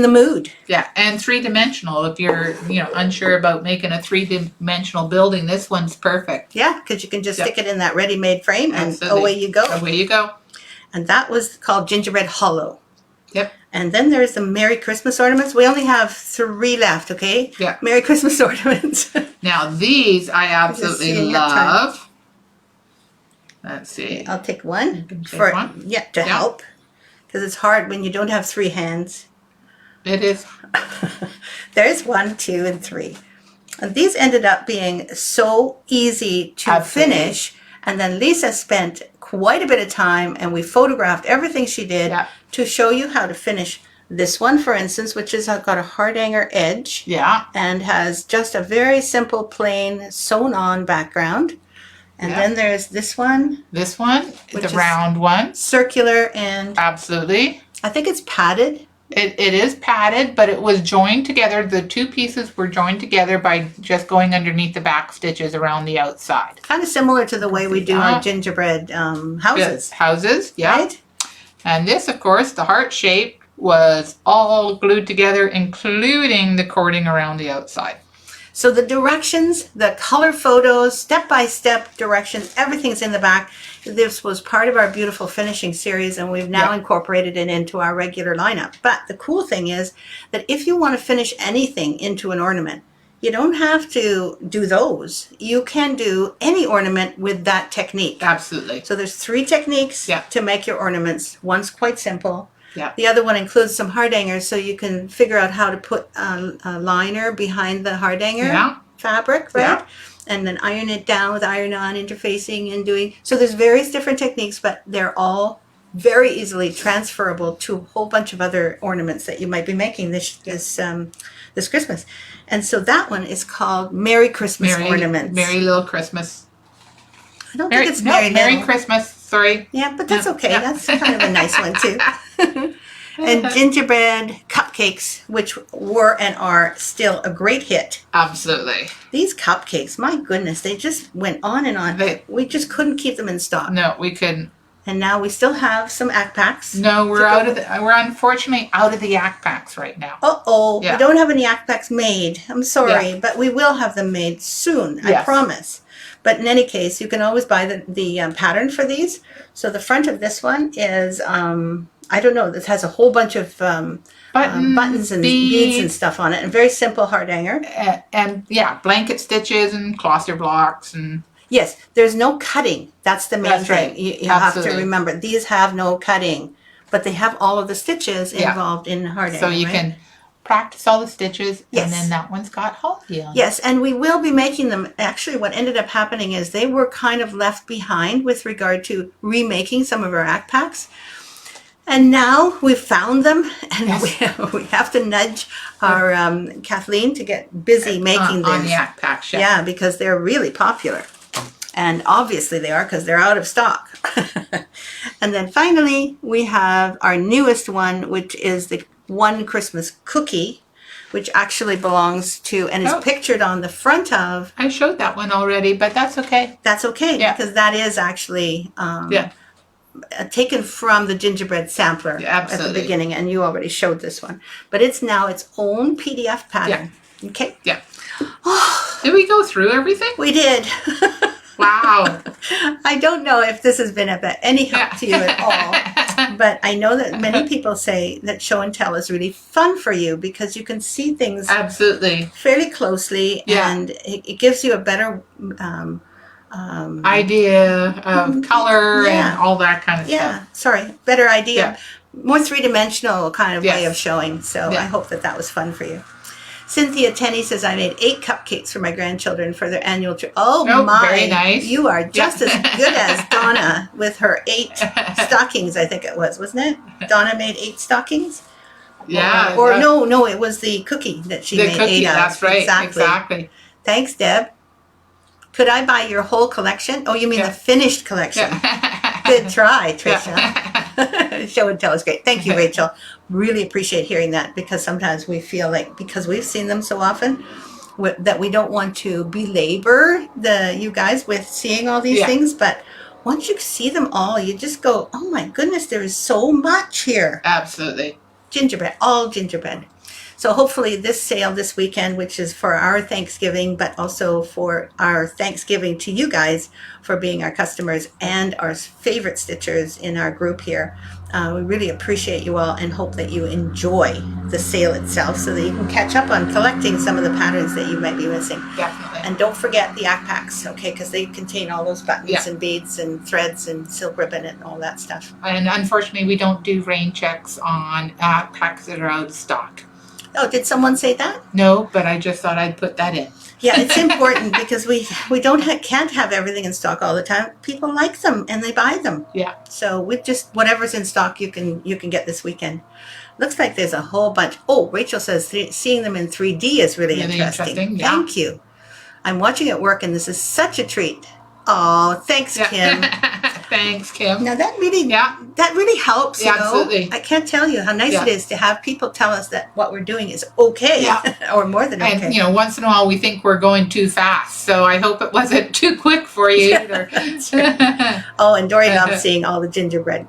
the mood. Yeah, and 3-dimensional. If you're, unsure about making a 3-dimensional building, this one's perfect. Yeah, because you can just Yep. stick it in that ready-made frame and Absolutely. away you go. Away you go. And that was called Gingerbread Hollow. Yep. And then there's the Merry Christmas ornaments. We only have 3 left, okay? Yeah. Merry Christmas ornaments. Now these I absolutely see your time. love. Let's see. I'll take one. You can take for one. Yeah, to Yeah. help. Because it's hard when you don't have 3 hands. It is. There's 1, 2, and 3. And these ended up being so easy to Absolutely. finish. And then Lisa spent quite a bit of time, and we photographed everything she did Yeah. to show you how to finish this one, for instance, which is got a hardhanger edge Yeah. and has just a very simple, plain, sewn-on background. And Yeah. then there's this one, This one, Which the is- round one. circular, and Absolutely. I think it's padded. It is padded, but it was joined together. The 2 pieces were joined together by just going underneath the back stitches around the outside. Kind of similar to the way we do Yeah. our gingerbread houses, Yes, houses, yeah. right? And this, of course, the heart shape was all glued together, including the cording around the outside. So the directions, the color photos, step-by-step directions, everything's in the back. This was part of our beautiful finishing series, and we've now Yeah. incorporated it into our regular lineup. But the cool thing is that if you want to finish anything into an ornament, you don't have to do those. You can do any ornament with that technique. Absolutely. So there's 3 techniques Yeah. to make your ornaments. One's quite simple. Yeah. The other one includes some hardhangers, so you can figure out how to put a liner behind the hardhanger Yeah. fabric, right? Yeah. And then iron it down with iron-on interfacing and doing. So there's various different techniques, but they're all very easily transferable to a whole bunch of other ornaments that you might be making this Christmas. And so that one is called Merry Christmas Ornaments. Merry Little Christmas. I don't think it's Merry Merry Little. Christmas. Sorry. Yeah, but that's Yeah, okay. yeah. That's kind of a nice one too. And gingerbread cupcakes, which were and are still a great hit. Absolutely. These cupcakes, my goodness, they just went on and on. We just couldn't keep them in stock. No, we couldn't. And now we still have some act packs. No, we're to go out of with- we're unfortunately out of the yak packs right now. Uh-oh, Yeah. we don't have any act packs made. I'm sorry, Yeah. but we will have them made soon, I Yes. promise. But in any case, you can always buy the pattern for these. So the front of this one is, I don't know, this has a whole bunch of buttons and beads and stuff on it. And very simple hardhanger. and yeah, blanket stitches and cluster blocks and Yes, there's no cutting. That's the main That's thing. right. You have to Absolutely. remember. These have no cutting. But they have all of the stitches Yeah. involved in hardhanger. so you right? can practice all the stitches, Yes. and then that one's got Holly on. Yes, and we will be making them. Actually, what ended up happening is they were kind of left behind with regard to remaking some of our act packs. And now we've found them, and Yes. we have to nudge our Kathleen to get busy making on these. the act packs. Yeah. Yeah, because they're really popular. And obviously they are, because they're out of stock. And then finally, we have our newest one, which is the One Christmas Cookie, which actually belongs to and is pictured on the front of. I showed that one already, but that's okay. That's okay, Yeah. because that is actually Yeah. taken from the gingerbread sampler at the Absolutely. beginning, and you already showed this one. But it's now its own PDF pattern. Okay? Yeah. Did we go through everything? We did. Wow. I don't know if this has been of any help to you at all, but I know that many people say that show and tell is really fun for you because you can see things Absolutely. fairly closely, Yeah. and it gives you a better Idea of color Yeah. and all that kind of better idea, Yeah. more three-dimensional kind of way Yes. of showing. So Yeah. I hope that that was fun for you. Cynthia Tenney says, I made 8 cupcakes for my grandchildren for their annual trip. Oh, my. Very nice. You are just Yeah. as good as Donna with her 8 stockings, I think it was, wasn't it? Donna made 8 stockings? Yeah. Or that- no, it was the cookie that she the made cookie. 8 of. That's right. Exactly. Thanks, Deb. Could I buy your whole collection? Oh, you mean Yeah. the finished collection. Yeah. Good try, Tricia. Yeah. Show and tell is great. Thank you, Rachel. Really appreciate hearing that, because sometimes we feel like, because we've seen them so often, that we don't want to belabor you guys with seeing all these Yeah. things. But once you see them all, you just go, oh my goodness, there is so much here. Absolutely. Gingerbread, all gingerbread. So hopefully this sale this weekend, which is for our Thanksgiving, but also for our Thanksgiving to you guys for being our customers and our favorite stitchers in our group here. We really appreciate you all and hope that you enjoy the sale itself so that you can catch up on collecting some of the patterns that you might be missing. Definitely. And don't forget the act packs, okay, because they contain all those buttons Yeah. and beads and threads and silk ribbon and all that stuff. And unfortunately, we don't do rain checks on packs that are out of stock. Oh, did someone say that? No, but I just thought I'd put that in. Yeah, it's important because we can't have everything in stock all the time. People like them and they buy them. Yeah. So we just, whatever's in stock you can get this weekend. Looks like there's a whole bunch. Oh, Rachel says seeing them in 3D is really interesting. Yeah. Thank you. I'm watching it work and this is such a treat. Oh, thanks, Kim. Thanks, Kim. Now that really helps. Yeah, you know? absolutely. I can't tell you how nice Yeah. it is to have people tell us that what we're doing is okay, Yeah. or more than okay. And, once in a while we think we're going too fast. So I hope it wasn't too quick for you either. Oh, and Dory loves seeing all the gingerbread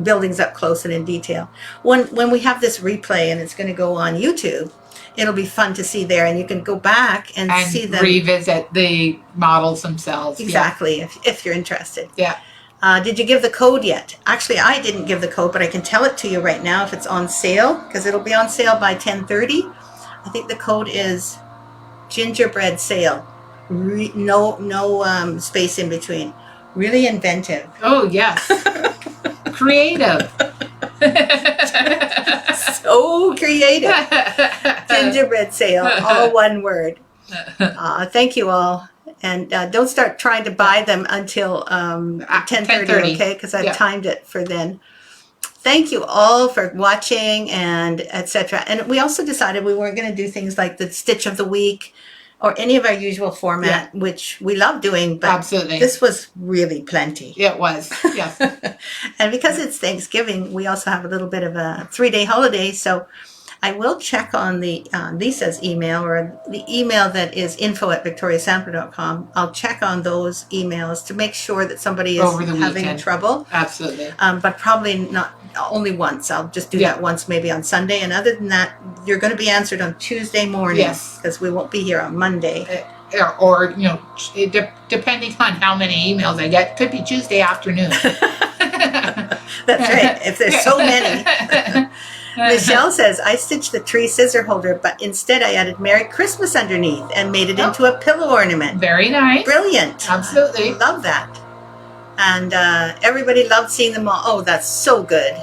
buildings up close and in detail. When we have this replay and it's going to go on YouTube, it'll be fun to see there, and you can go back and see them. Revisit the models themselves. Exactly, if you're interested. Yeah. Did you give the code yet? Actually, I didn't give the code, but I can tell it to you right now if it's on sale, because it'll be on sale by 10:30. I think the code is gingerbread sale. No space in between. Really inventive. Oh, yes. Creative. So creative. Gingerbread sale, all one word. Thank you all. And don't start trying to buy them until 10:30, okay? Because I've timed it for then. Thank you all for watching and etc. And we also decided we weren't going to do things like the Stitch of the Week or any of our usual format, which we love doing, but Absolutely. This was really plenty. It was, yes. And because it's Thanksgiving, we also have a little bit of a 3-day holiday, so I will check on the Lisa's email, or the email that is info@victoriasampler.com. I'll check on those emails to make sure that somebody is Over the having weekend. trouble. Absolutely. But probably not only once. I'll just do that once, maybe on Sunday. And other than that, you're going to be answered on Tuesday morning. Yes. Because we won't be here on Monday. Or depending on how many emails I get, could be Tuesday afternoon. That's right. If there's so many. Michelle says, I stitched the tree scissor holder, but instead I added Merry Christmas underneath and made it into a pillow ornament. Very nice. Brilliant. Absolutely. Love that. And everybody loved seeing them all. Oh, that's so good.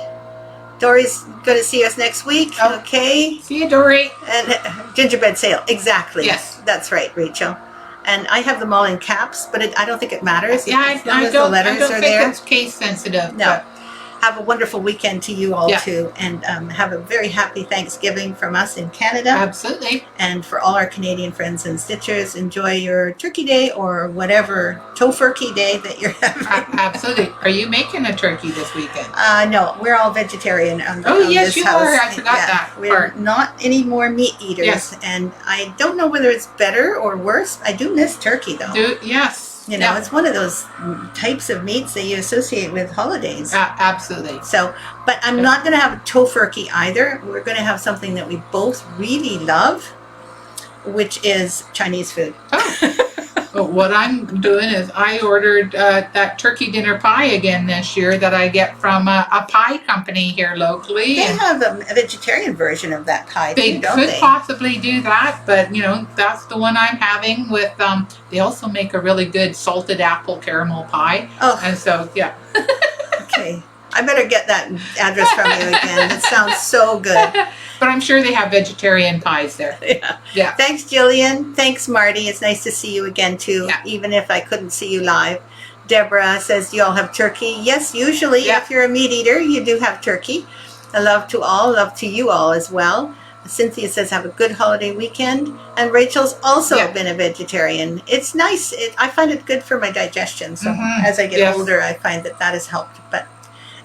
Dory's going to see us next week. Oh. Okay. See you, Dory. And gingerbread sale. Exactly. Yes. That's right, Rachel. And I have them all in caps, but I don't think it matters. Yeah, as long I as the don't letters are think there. it's case sensitive. No. Have a wonderful weekend to you all Yeah. too, and have a very happy Thanksgiving from us in Canada. Absolutely. And for all our Canadian friends and stitchers, enjoy your Turkey Day or whatever tofurkey day that you're having. Absolutely. Are you making a turkey this weekend? No, we're all vegetarian. On Yes, this you house. are. I forgot that We're part. not any more meat eaters, Yes. and I don't know whether it's better or worse. I do miss turkey though. Yes. You know, it's one of those types of meats that you associate with holidays. Absolutely. So, but I'm not going to have a tofurkey either. We're going to have something that we both really love, which is Chinese food. Oh. But what I'm doing is I ordered that turkey dinner pie again this year that I get from a pie company here locally. They and have a vegetarian version of that pie they too, don't could they? possibly do that, but you know, that's the one I'm having with they also make a really good salted apple caramel pie. Oh, And so yeah. okay. I better get that address from you again. It sounds so good. But I'm sure they have vegetarian pies there. Yeah. Yeah. Thanks, Jillian. Thanks, Marty. It's nice to see you again, too, Yeah. even if I couldn't see you live. Deborah says, do you all have turkey? Yes, usually, Yeah. if you're a meat eater, you do have turkey. A love to all. Love to you all as well. Cynthia says, have a good holiday weekend. And Rachel's also Yeah. been a vegetarian. It's nice. I find it good for my digestion. So Mhm. as I get Yes. older, I find that has helped. But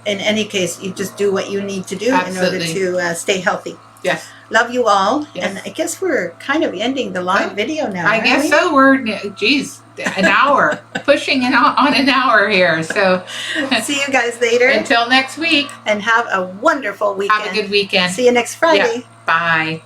in any case, you just do what you need to do in order Absolutely. to stay healthy. Yes. Love you all. Yes. And I guess we're kind of ending the live Oh, video now. I aren't guess we? so. We're, geez, an hour. Pushing on an hour here. So See you guys later. until next week, And have a wonderful weekend. have a good weekend. See you next Friday. Yeah. Bye.